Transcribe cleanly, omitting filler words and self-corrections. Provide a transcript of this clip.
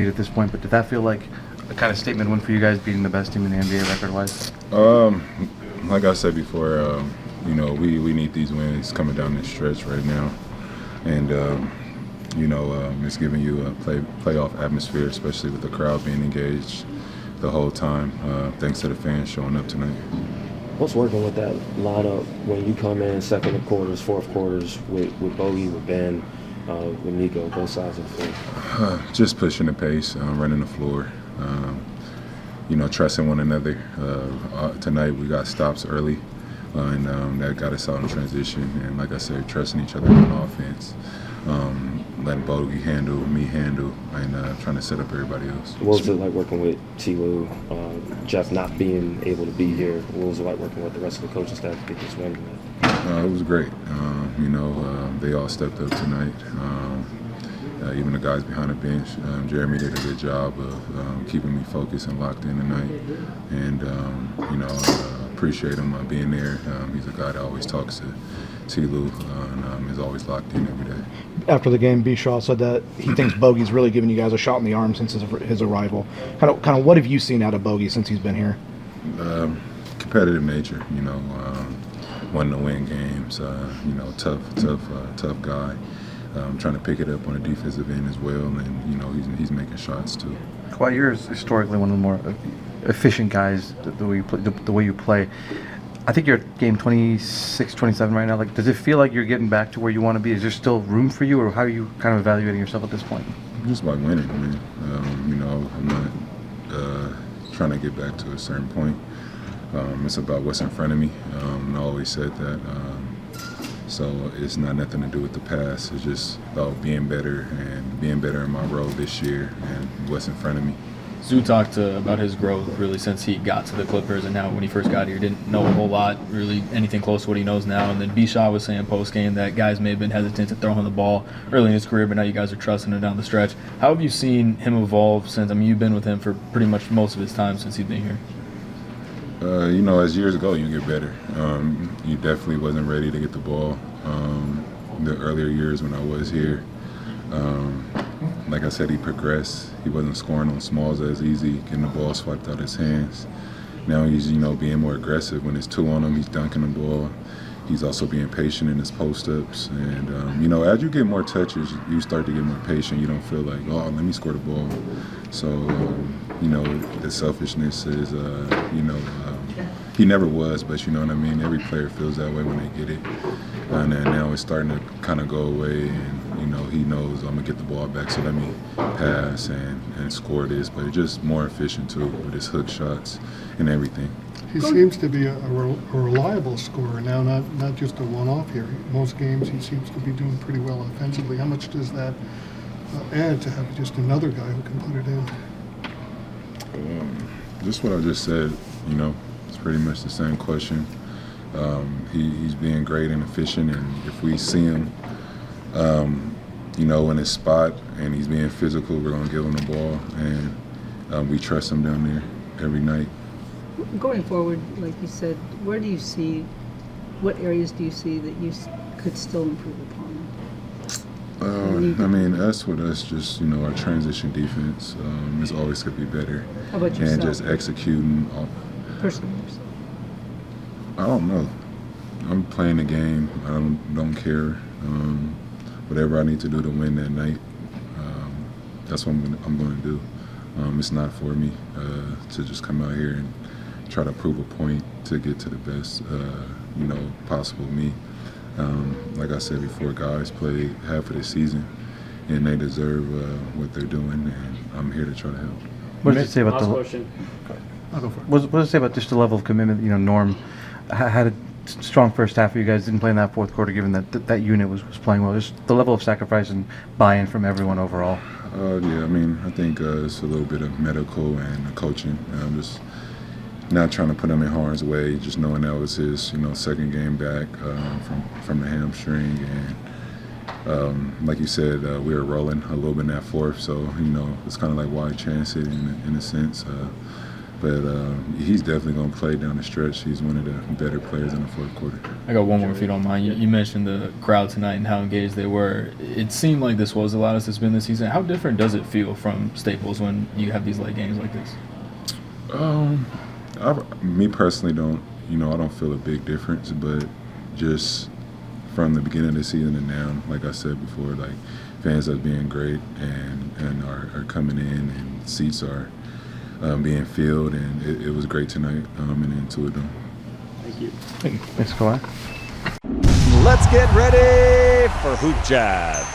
at this point, but did that feel like a kind of statement win for you guys, beating the best team in the NBA record-wise? Like I said before, we need these wins coming down this stretch right now, and it's giving you a playoff atmosphere, especially with the crowd being engaged the whole time. Thanks to the fans showing up tonight. What's working with that lineup when you come in second quarters, fourth quarters with Bogey, with Ben, with Nico, both sides of the floor? Just pushing the pace, running the floor, trusting one another. Tonight we got stops early, and that got us out in transition. And like I said, trusting each other on offense, letting Bogey handle, me handle, and trying to set up everybody else. What was it like working with T. Lou, Jeff not being able to be here? What was it like working with the rest of the coaching staff to get this win tonight? It was great. They all stepped up tonight. Even the guys behind the bench. Jeremy did a good job of keeping me focused and locked in tonight. And, appreciate him being there. He's a guy that always talks to T. Lou and is always locked in every day. After the game, Bishaw said that he thinks Bogey's really given you guys a shot in the arm since his arrival. Kind of what have you seen out of Bogey since he's been here? Competitive nature, wanting to win games, tough guy. Trying to pick it up on the defensive end as well, and he's making shots too. Kawhi, you're historically one of the more efficient guys the way you play. I think you're at game 26, 27 right now. Like, does it feel like you're getting back to where you want to be? Is there still room for you, or how are you kind of evaluating yourself at this point? Just by winning, man. I'm not trying to get back to a certain point. It's about what's in front of me. I always said that. So it's not nothing to do with the past. It's just about being better and being better in my role this year and what's in front of me. Zoo talked about his growth really since he got to the Clippers, and now when he first got here, didn't know a whole lot, really anything close to what he knows now. And then Bishaw was saying post-game that guys may have been hesitant to throw him the ball early in his career, but now you guys are trusting him down the stretch. How have you seen him evolve since? I mean, you've been with him for pretty much most of his time since he's been here. As years go, you get better. He definitely wasn't ready to get the ball the earlier years when I was here. Like I said, he progressed. He wasn't scoring on smalls as easy, getting the ball swiped out his hands. Now he's, being more aggressive. When it's two on him, he's dunking the ball. He's also being patient in his post-ups. And, as you get more touches, you start to get more patient. You don't feel like, oh, let me score the ball. So, the selfishness is, he never was, but you know what I mean? Every player feels that way when they get it. And then now it's starting to kind of go away, and, he knows I'm going to get the ball back, so let me pass and score this. But it's just more efficient, too, with his hook shots and everything. He seems to be a reliable scorer now, not just a one-off here. Most games he seems to be doing pretty well offensively. How much does that add to have just another guy who can put it in? Just what I just said, it's pretty much the same question. He's being great and efficient, and if we see him, in his spot and he's being physical, we're going to give him the ball, and we trust him down there every night. Going forward, like you said, what areas do you see that you could still improve upon? Us with us, just, our transition defense is always going to be better. How about yourself? And just executing. Personally, yourself? I don't know. I'm playing the game. I don't care. Whatever I need to do to win that night, that's what I'm going to do. It's not for me to just come out here and try to prove a point to get to the best, possible me. Like I said before, guys play half of the season, and they deserve what they're doing, and I'm here to try to help. What does it say about what does it say about just the level of commitment? Norm had a strong first half. You guys didn't play in that fourth quarter, given that unit was playing well. Just the level of sacrifice and buy-in from everyone overall. I think it's a little bit of medical and coaching. I'm just not trying to put him in harm's way, just knowing that was his, second game back from the hamstring. And like you said, we were rolling a little bit in that fourth, so, it's kind of like why chance it in a sense. But he's definitely going to play down the stretch. He's one of the better players in the fourth quarter. I got one more if you don't mind. You mentioned the crowd tonight and how engaged they were. It seemed like this was the loudest it's been this season. How different does it feel from Staples when you have these late games like this? Me personally I don't feel a big difference, but just from the beginning of the season and now, like I said before, like fans are being great and are coming in and seats are being filled, and it was great tonight and into it. Thank you. Thanks, Kawhi. Let's get ready for Hoop Jab.